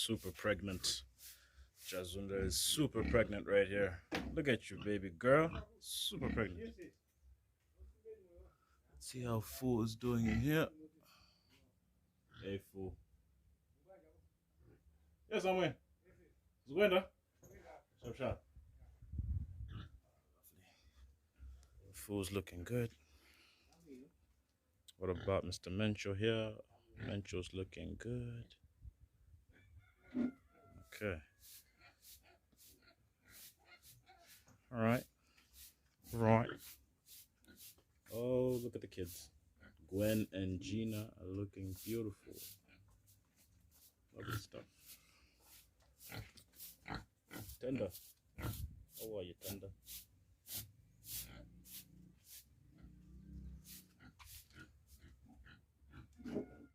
super pregnant. Jazunda is super pregnant right here. Look at you, baby girl. Super pregnant. See how Fool is doing in here. Hey, Fool. Yes, I'm in. Zwinda. Shop, shop. Fool's looking good. What about Mr. Mencho here? Mencho's looking good. Okay. All right. Right. Oh, look at the kids. Gwen and Gina are looking beautiful. Lovely stuff. Tender. How are you, Tender?